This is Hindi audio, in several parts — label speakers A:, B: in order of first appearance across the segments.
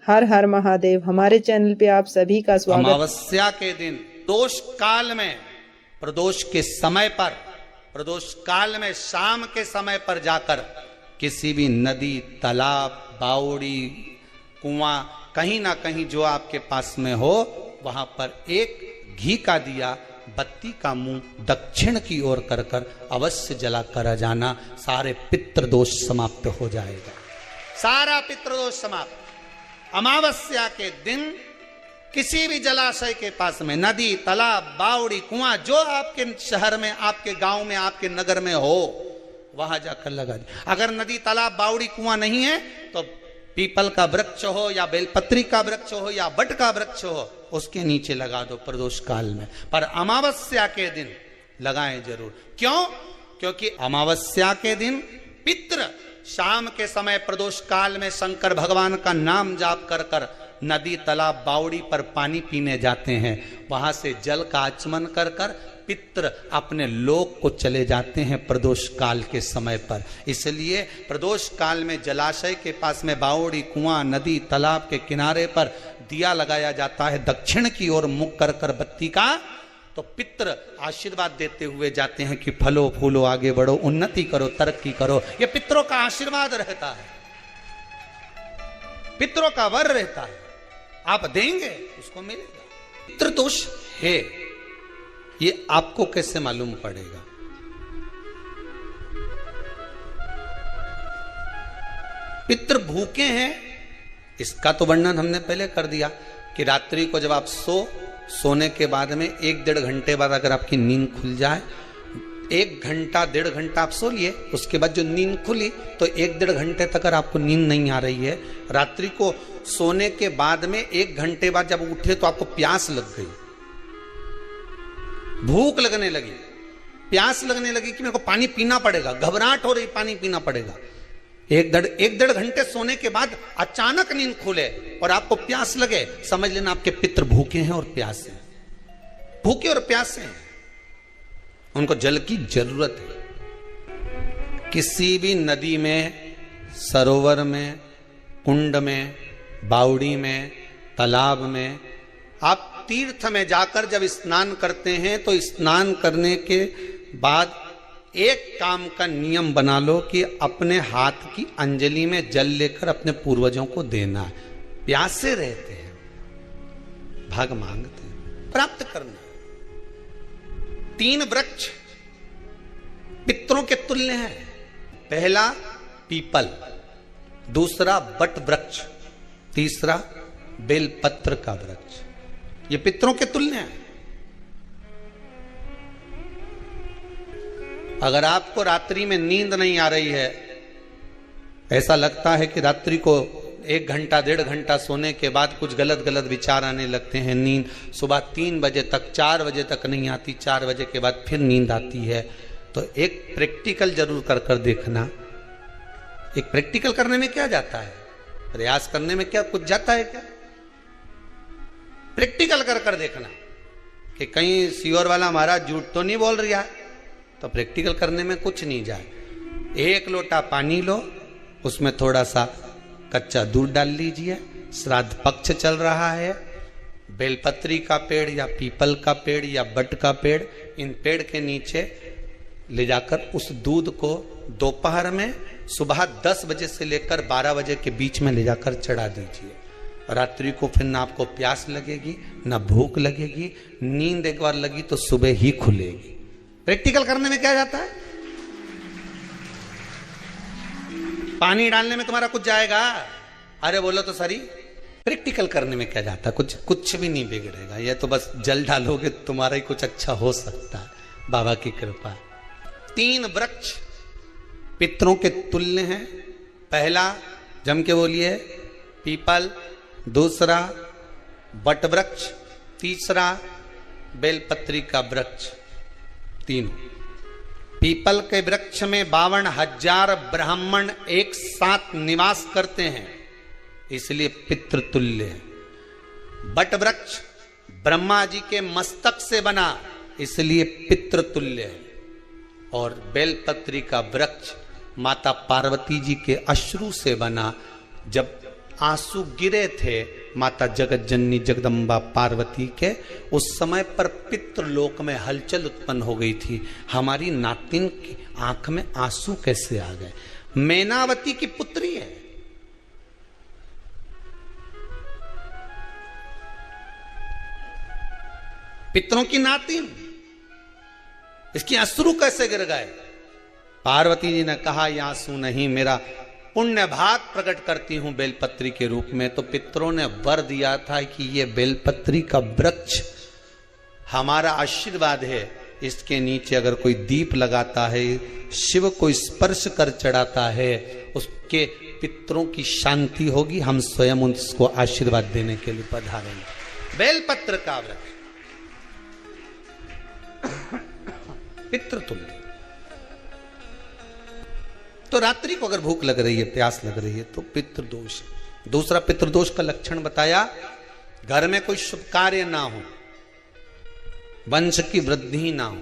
A: हर हर महादेव। हमारे चैनल पे आप सभी का स्वागत।
B: अमावस्या के दिन दोष काल में प्रदोष के समय पर, प्रदोष काल में शाम के समय पर जाकर किसी भी नदी, तालाब, बावड़ी, कुआं, कहीं ना कहीं जो आपके पास में हो, वहां पर एक घी का दिया, बत्ती का मुंह दक्षिण की ओर कर कर अवश्य जला कर जाना। सारे पितृदोष समाप्त हो जाएगा, सारा पितृदोष समाप्त। अमावस्या के दिन किसी भी जलाशय के पास में, नदी, तालाब, बावड़ी, कुआं, जो आपके शहर में, आपके गांव में, आपके नगर में हो, वहां जाकर लगा दे। अगर नदी, तालाब, बावड़ी, कुआं नहीं है तो पीपल का वृक्ष हो या बेलपत्री का वृक्ष हो या बट का वृक्ष हो, उसके नीचे लगा दो प्रदोष काल में। पर अमावस्या के दिन लगाएं जरूर। क्यों? क्योंकि अमावस्या के दिन पितृ शाम के समय प्रदोष काल में शंकर भगवान का नाम जाप कर कर नदी, तालाब, बावड़ी पर पानी पीने जाते हैं। वहां से जल का आचमन कर कर पितृ अपने लोक को चले जाते हैं प्रदोष काल के समय पर। इसलिए प्रदोष काल में जलाशय के पास में, बावड़ी, कुआं, नदी, तालाब के किनारे पर दिया लगाया जाता है दक्षिण की ओर मुख कर कर बत्ती का। तो पितृ आशीर्वाद देते हुए जाते हैं कि फलो फूलो, आगे बढ़ो, उन्नति करो, तरक्की करो। ये पितरों का आशीर्वाद रहता है, पितरों का वर रहता है। आप देंगे उसको मिलेगा। पितृदोष है, ये आपको कैसे मालूम पड़ेगा? पितृ भूखे हैं, इसका तो वर्णन हमने पहले कर दिया कि रात्रि को जब आप सोने के बाद में 1-1.5 घंटे बाद अगर आपकी नींद खुल जाए, 1 घंटा 1.5 घंटा आप सो लिए, उसके बाद जो नींद खुली तो 1-1.5 घंटे तक अगर आपको नींद नहीं आ रही है, रात्रि को सोने के बाद में 1 घंटे बाद जब उठे तो आपको प्यास लग गई, भूख लगने लगी, प्यास लगने लगी कि मेरे को पानी पीना पड़ेगा, घबराहट हो रही, पानी पीना पड़ेगा। 1-1.5 घंटे सोने के बाद अचानक नींद खुले और आपको प्यास लगे, समझ लेना आपके पितृ भूखे हैं और प्यासे हैं, भूखे और प्यासे हैं, उनको जल की जरूरत है। किसी भी नदी में, सरोवर में, कुंड में, बावड़ी में, तालाब में, आप तीर्थ में जाकर जब स्नान करते हैं तो स्नान करने के बाद एक काम का नियम बना लो कि अपने हाथ की अंजलि में जल लेकर अपने पूर्वजों को देना है। प्यासे रहते हैं, भाग मांगते हैं, प्राप्त करना। 3 वृक्ष पितरों के तुल्य हैं। पहला पीपल, दूसरा बट वृक्ष, तीसरा बेलपत्र का वृक्ष। ये पितरों के तुल्य हैं। अगर आपको रात्रि में नींद नहीं आ रही है, ऐसा लगता है कि रात्रि को 1 घंटा 1.5 घंटा सोने के बाद कुछ गलत गलत विचार आने लगते हैं, नींद सुबह 3 बजे तक, 4 बजे तक नहीं आती, 4 बजे के बाद फिर नींद आती है, तो एक प्रैक्टिकल जरूर कर कर देखना। एक प्रैक्टिकल करने में क्या जाता है, प्रयास करने में क्या कुछ जाता है क्या? प्रैक्टिकल कर कर देखना कि कहीं सीओर वाला महाराज झूठ तो नहीं बोल रहा है, तो प्रैक्टिकल करने में कुछ नहीं जाए। 1 लोटा पानी लो, उसमें थोड़ा सा कच्चा दूध डाल लीजिए, श्राद्ध पक्ष चल रहा है, बेलपत्री का पेड़ या पीपल का पेड़ या बट का पेड़, इन पेड़ के नीचे ले जाकर उस दूध को दोपहर में सुबह 10 बजे से लेकर 12 बजे के बीच में ले जाकर चढ़ा दीजिए। रात्रि को फिर ना आपको प्यास लगेगी, ना भूख लगेगी, नींद एक बार लगी तो सुबह ही खुलेगी। प्रैक्टिकल करने में क्या जाता है? पानी डालने में तुम्हारा कुछ जाएगा? अरे बोलो तो सरी, प्रैक्टिकल करने में क्या जाता है? कुछ भी नहीं बिगड़ेगा। ये तो बस जल डालोगे तुम्हारा ही कुछ अच्छा हो सकता है, बाबा की कृपा। 3 वृक्ष पितरों के तुल्य हैं। पहला जम के बोलिए पीपल, दूसरा बट वृक्ष, तीसरा बेलपत्री का वृक्ष। 3 पीपल के वृक्ष में 52,000 ब्राह्मण एक साथ निवास करते हैं, इसलिए पितृतुल्य है। बट वृक्ष ब्रह्मा जी के मस्तक से बना, इसलिए पितृतुल्य है। और बेलपत्री का वृक्ष माता पार्वती जी के अश्रु से बना। जब आंसू गिरे थे माता जगत जननी जगदम्बा पार्वती के, उस समय पर पितृलोक में हलचल उत्पन्न हो गई थी। हमारी नातिन की आंख में आंसू कैसे आ गए? मैनावती की पुत्री है, पितरों की नातिन, इसकी अश्रु कैसे गिर गए? पार्वती जी ने कहा ये आंसू नहीं, मेरा पुण्य भाग प्रकट करती हूं बेलपत्री के रूप में। तो पितरों ने वर दिया था कि ये बेलपत्री का वृक्ष हमारा आशीर्वाद है, इसके नीचे अगर कोई दीप लगाता है, शिव को स्पर्श कर चढ़ाता है, उसके पितरों की शांति होगी। हम स्वयं उसको आशीर्वाद देने के लिए पधारेंगे। बेलपत्र का वृक्ष पितृतुल्य। तो रात्रि को अगर भूख लग रही है, प्यास लग रही है, तो पितृदोष। दूसरा पितृदोष का लक्षण बताया, घर में कोई शुभ कार्य ना हो, वंश की वृद्धि ना हो,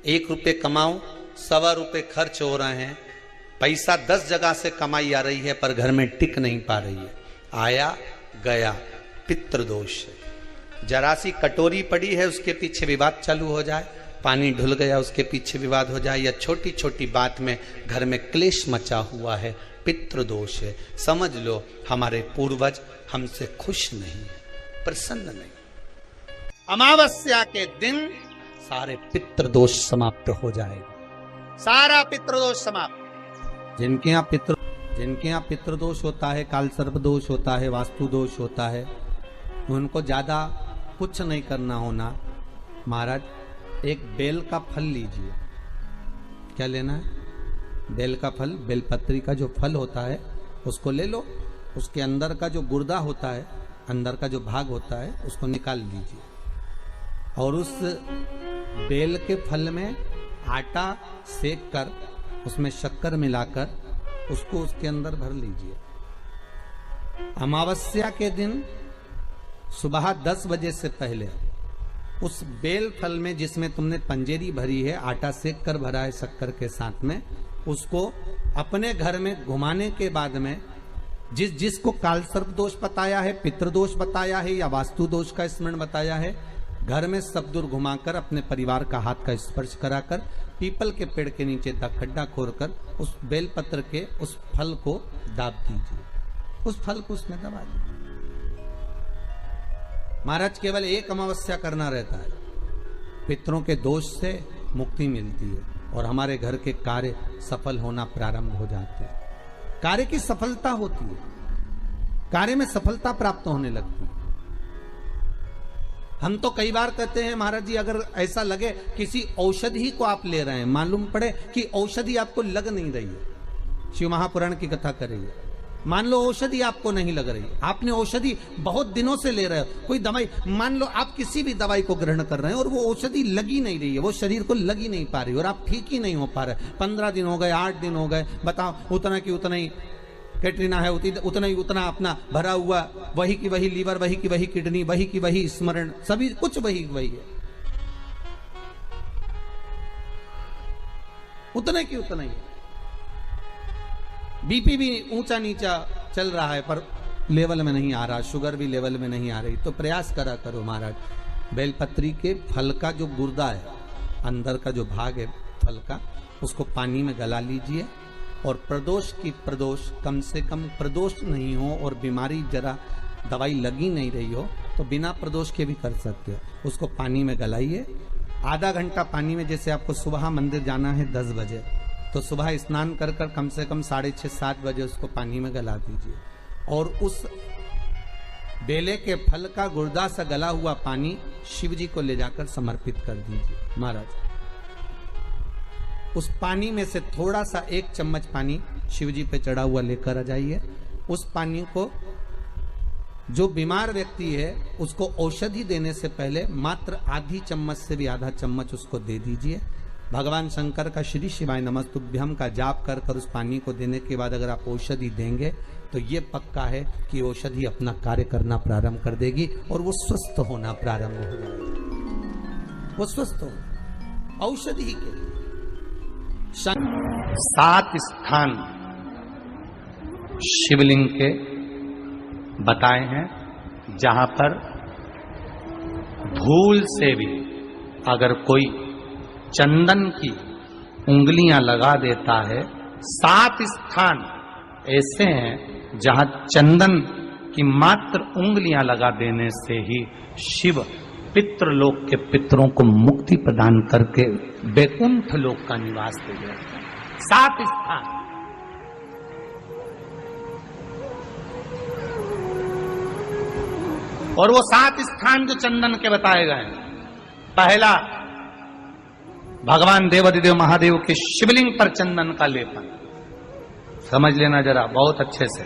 B: 1 रुपये कमाओ, 1.25 रुपये खर्च हो रहे हैं, पैसा 10 जगह से कमाई आ रही है पर घर में टिक नहीं पा रही है, आया गया, पितृदोष है। जरा सी कटोरी पड़ी है, उसके पीछे विवाद चालू हो जाए, पानी ढुल गया उसके पीछे विवाद हो जाए, या छोटी छोटी बात में घर में क्लेश मचा हुआ है, पितृदोष है। समझ लो हमारे पूर्वज हमसे खुश नहीं, प्रसन्न नहीं। अमावस्या के दिन सारे पितृदोष समाप्त हो जाएगा, सारा पितृदोष समाप्त। जिनके यहाँ पितृदोष होता है, काल सर्प दोष होता है, वास्तु दोष होता है, उनको ज्यादा कुछ नहीं करना होना। महाराज एक बेल का फल लीजिए। क्या लेना है? बेल का फल, बेलपत्री का जो फल होता है उसको ले लो, उसके अंदर का जो गुर्दा होता है, अंदर का जो भाग होता है, उसको निकाल लीजिए और उस बेल के फल में आटा सेक कर उसमें शक्कर मिलाकर उसको उसके अंदर भर लीजिए। अमावस्या के दिन सुबह 10 बजे से पहले उस बेल फल में, जिसमें तुमने पंजेरी भरी है, आटा सेक कर भरा है शक्कर के साथ में, उसको अपने घर में घुमाने के बाद में जिसको काल सर्प दोष बताया है, पितृदोष बताया है या वास्तु दोष का स्मरण बताया है, घर में सब दूर घुमाकर अपने परिवार का हाथ का स्पर्श कराकर पीपल के पेड़ के नीचे खड्डा खोदकर उस बेलपत्र के उस फल को दाब दीजिए, उस फल को उसमें दबा दीजिए। महाराज केवल एक अमावस्या करना रहता है, पितरों के दोष से मुक्ति मिलती है और हमारे घर के कार्य सफल होना प्रारंभ हो जाते हैं। कार्य की सफलता होती है, कार्य में सफलता प्राप्त होने लगती है। हम तो कई बार कहते हैं महाराज जी, अगर ऐसा लगे किसी औषधि को आप ले रहे हैं, मालूम पड़े कि औषधि आपको लग नहीं रही है, शिव महापुराण की कथा कर रही है, मान लो औषधि आपको नहीं लग रही, आपने औषधि बहुत दिनों से ले रहे हो, कोई दवाई, मान लो आप किसी भी दवाई को ग्रहण कर रहे हैं और वो औषधि लगी नहीं रही है, वो शरीर को लगी नहीं पा रही और आप ठीक ही नहीं हो पा रहे, 15 दिन हो गए, 8 दिन हो गए, बताओ, उतना की उतना ही कैटरीना है, उतना ही उतना अपना भरा हुआ, वही की वही लीवर, वही की वही किडनी, वही की वही स्मरण, सभी कुछ वही वही है, उतने की उतना ही। बीपी भी ऊंचा नीचा चल रहा है पर लेवल में नहीं आ रहा, शुगर भी लेवल में नहीं आ रही, तो प्रयास करा करो महाराज, बेलपत्री के फल का जो गुर्दा है, अंदर का जो भाग है फल का, उसको पानी में गला लीजिए और प्रदोष की प्रदोष, कम से कम प्रदोष नहीं हो और बीमारी जरा दवाई लगी नहीं रही हो तो बिना प्रदोष के भी कर सकते हो, उसको पानी में गलाइए। आधा घंटा पानी में, जैसे आपको सुबह मंदिर जाना है 10 बजे, तो सुबह स्नान कर कर कम से कम 6:30-7 बजे उसको पानी में गला दीजिए और उस बेले के फल का गुर्दा सा गला हुआ पानी शिव जी को ले जाकर समर्पित कर दीजिए। महाराज उस पानी में से थोड़ा सा 1 चम्मच पानी शिव जी पे चढ़ा हुआ लेकर आ जाइए। उस पानी को जो बीमार व्यक्ति है उसको औषधि देने से पहले मात्र आधी चम्मच से भी आधा चम्मच उसको दे दीजिए। भगवान शंकर का श्री शिवाय नमस्तुभ्यम का जाप कर कर उस पानी को देने के बाद अगर आप औषधि देंगे तो ये पक्का है कि औषधि अपना कार्य करना प्रारंभ कर देगी और वो स्वस्थ होना प्रारंभ हो जाएगा। वो स्वस्थ हो औषधि के लिए 7 स्थान शिवलिंग के बताए हैं, जहां पर भूल से भी अगर कोई चंदन की उंगलियां लगा देता है, 7 स्थान ऐसे हैं जहां चंदन की मात्र उंगलियां लगा देने से ही शिव पितृलोक के पितरों को मुक्ति प्रदान करके वैकुंठ लोक का निवास दे देते हैं। 7 स्थान। और वो 7 स्थान जो चंदन के बताए गए हैं, पहला भगवान देवाधिदेव महादेव के शिवलिंग पर चंदन का लेपन। समझ लेना जरा बहुत अच्छे से।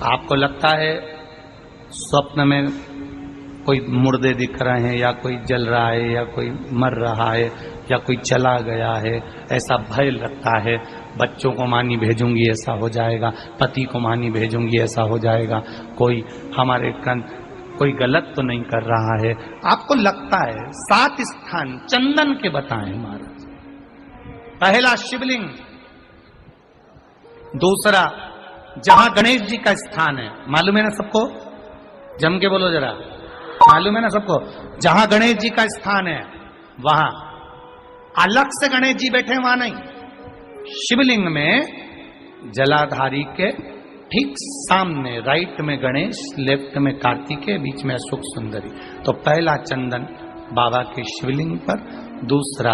B: आपको लगता है स्वप्न में कोई मुर्दे दिख रहे हैं, या कोई जल रहा है, या कोई मर रहा है, या कोई चला गया है, ऐसा भय लगता है। बच्चों को मानी भेजूंगी ऐसा हो जाएगा, पति को मानी भेजूंगी ऐसा हो जाएगा, कोई हमारे कोई गलत तो नहीं कर रहा है, आपको लगता है। 7 स्थान चंदन के बताएं महाराज। पहला शिवलिंग, दूसरा जहां गणेश जी का स्थान है, मालूम है ना सबको? जम के बोलो जरा, मालूम है ना सबको? जहां गणेश जी का स्थान है वहां अलग से गणेश जी बैठे, वहां नहीं। शिवलिंग में जलाधारी के ठीक सामने राइट में गणेश, लेफ्ट में कार्तिकेय, बीच में अशोक सुंदरी। तो पहला चंदन बाबा के शिवलिंग पर, दूसरा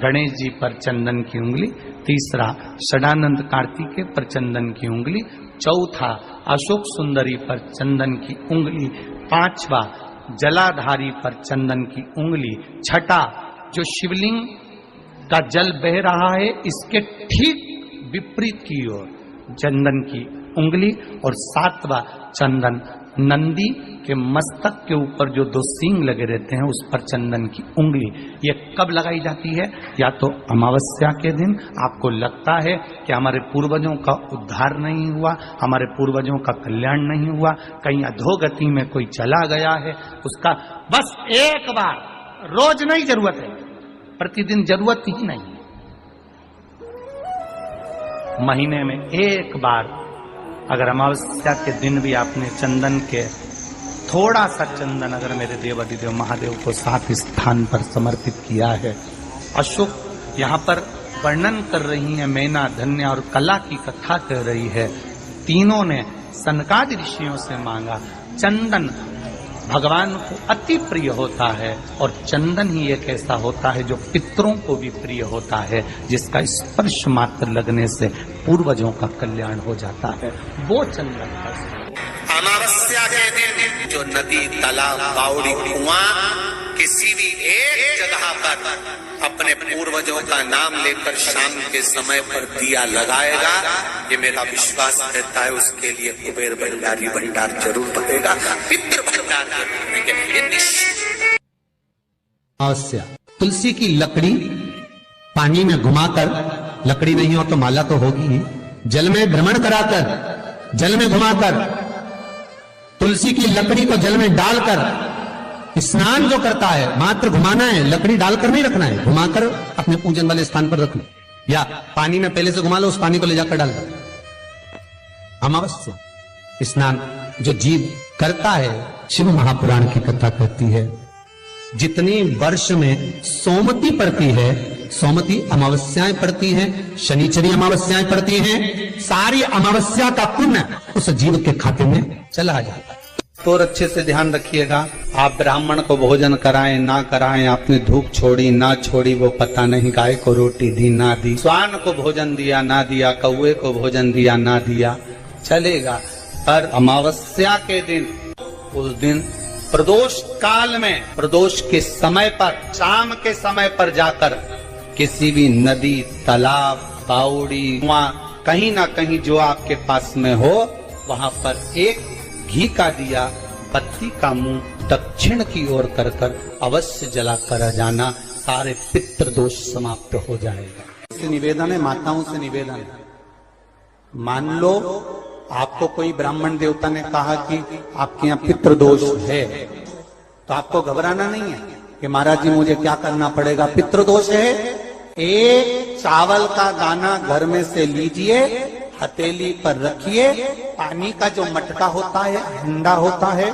B: गणेश जी पर चंदन की उंगली, तीसरा षडानंद कार्तिकेय पर चंदन की उंगली, चौथा अशोक सुंदरी पर चंदन की उंगली, पांचवा जलाधारी पर चंदन की उंगली, छठा जो शिवलिंग का जल बह रहा है इसके ठीक विपरीत की ओर चंदन की उंगली, और 7वां चंदन नंदी के मस्तक के ऊपर जो 2 सींग लगे रहते हैं उस पर चंदन की उंगली। ये कब लगाई जाती है? या तो अमावस्या के दिन। आपको लगता है कि हमारे पूर्वजों का उद्धार नहीं हुआ, हमारे पूर्वजों का कल्याण नहीं हुआ, कहीं अधोगति में कोई चला गया है, उसका बस एक बार, रोज नहीं जरूरत है, प्रतिदिन जरूरत ही नहीं, महीने में एक बार अगर अमावस्या के दिन भी आपने चंदन के थोड़ा सा चंदन अगर मेरे देवाधिदेव महादेव को 7 स्थान पर समर्पित किया है। अशोक यहाँ पर वर्णन कर रही है, मैना, धन्य और कला की कथा कर रही है। तीनों ने सनकादि ऋषियों से मांगा। चंदन भगवान को अति प्रिय होता है, और चंदन ही एक ऐसा होता है जो पितरों को भी प्रिय होता है, जिसका स्पर्श मात्र लगने से पूर्वजों का कल्याण हो जाता है, वो चंदन का।
C: अमावस्या के दिन जो नदी, तालाब, बावड़ी, कुआं किसी भी एक जगह पर अपने पूर्वजों का नाम लेकर शाम के समय पर दिया लगाएगा, ये मेरा विश्वास रहता है, उसके लिए कुबेर भंडारी भंडार जरूर बनेगा, पितृ भंडार जरूर बनेंगे।
D: अवश्य तुलसी की लकड़ी पानी में घुमाकर, लकड़ी नहीं हो तो माला तो होगी ही, जल में भ्रमण कराकर, जल में घुमाकर, तुलसी की लकड़ी को जल में डालकर स्नान जो करता है, मात्र घुमाना है, लकड़ी डालकर नहीं रखना है, घुमाकर अपने पूजन वाले स्थान पर रखना, या पानी में पहले से घुमा लो, उस पानी को ले जाकर डाल दो। अमावस्या स्नान जो जीव करता है, शिव महापुराण की कथा कहती है, जितनी वर्ष में सोमती पड़ती है, सोमती अमावस्याएं पड़ती हैं, शनिचरी अमावस्याएं पड़ती हैं, सारी अमावस्या का पुण्य उस जीव के खाते में चला जाता है।
B: तो अच्छे से ध्यान रखिएगा, आप ब्राह्मण को भोजन कराएं ना कराएं, आपने धूप छोड़ी ना छोड़ी वो पता नहीं, गाय को रोटी दी ना दी, स्वान को भोजन दिया ना दिया, कौवे को भोजन दिया ना दिया, चलेगा। पर अमावस्या के दिन, उस दिन प्रदोष काल में, प्रदोष के समय पर, शाम के समय पर जाकर किसी भी नदी, तालाब, बावड़ी, कुआं, कहीं ना कहीं जो आपके पास में हो, वहां पर एक घी का दिया, बत्ती का मुंह दक्षिण की ओर कर कर अवश्य जला कर जाना, सारे पितृ दोष समाप्त हो जाएगा। से निवेदन है, माताओं से निवेदन है, मान लो आपको कोई ब्राह्मण देवता ने कहा कि आपके यहाँ पितृ दोष है, तो आपको घबराना नहीं है कि महाराज जी मुझे क्या करना पड़ेगा। पितृ दोष है, एक चावल का दाना घर में से लीजिए, हथेली पर रखिए। पानी का जो मटका होता है, हंडा होता है,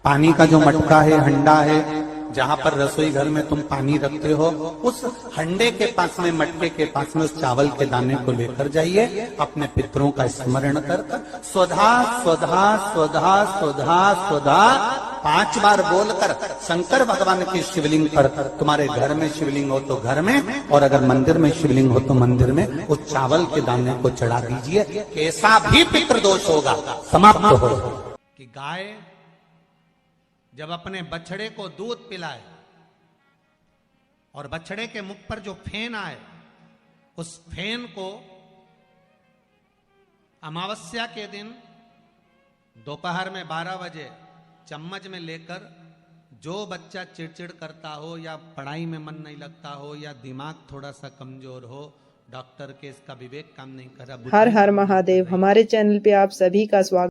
B: पानी का जो मटका है, हंडा है, जहां पर रसोई घर में तुम पानी रखते हो, उस हंडे के पास में, मटके के पास में उस चावल के दाने को लेकर जाइए। अपने पितरों का स्मरण कर स्वधा स्वधा स्वधा स्वधा स्वधा 5 बार बोलकर शंकर भगवान की शिवलिंग पर, तुम्हारे घर में शिवलिंग हो तो घर में, और अगर मंदिर में शिवलिंग हो तो मंदिर में, उस चावल के दाने को चढ़ा दीजिए। कैसा भी पितृदोष होगा समाप्त हो। कि गाय जब अपने बछड़े को दूध पिलाए और बछड़े के मुख पर जो फेन आए, उस फेन को अमावस्या के दिन दोपहर में 12 बजे चम्मच में लेकर, जो बच्चा चिड़चिड़ करता हो या पढ़ाई में मन नहीं लगता हो या दिमाग थोड़ा सा कमजोर हो, डॉक्टर के इसका विवेक काम नहीं कर रहा,
A: हर हर महादेव। हमारे चैनल पे आप सभी का स्वागत।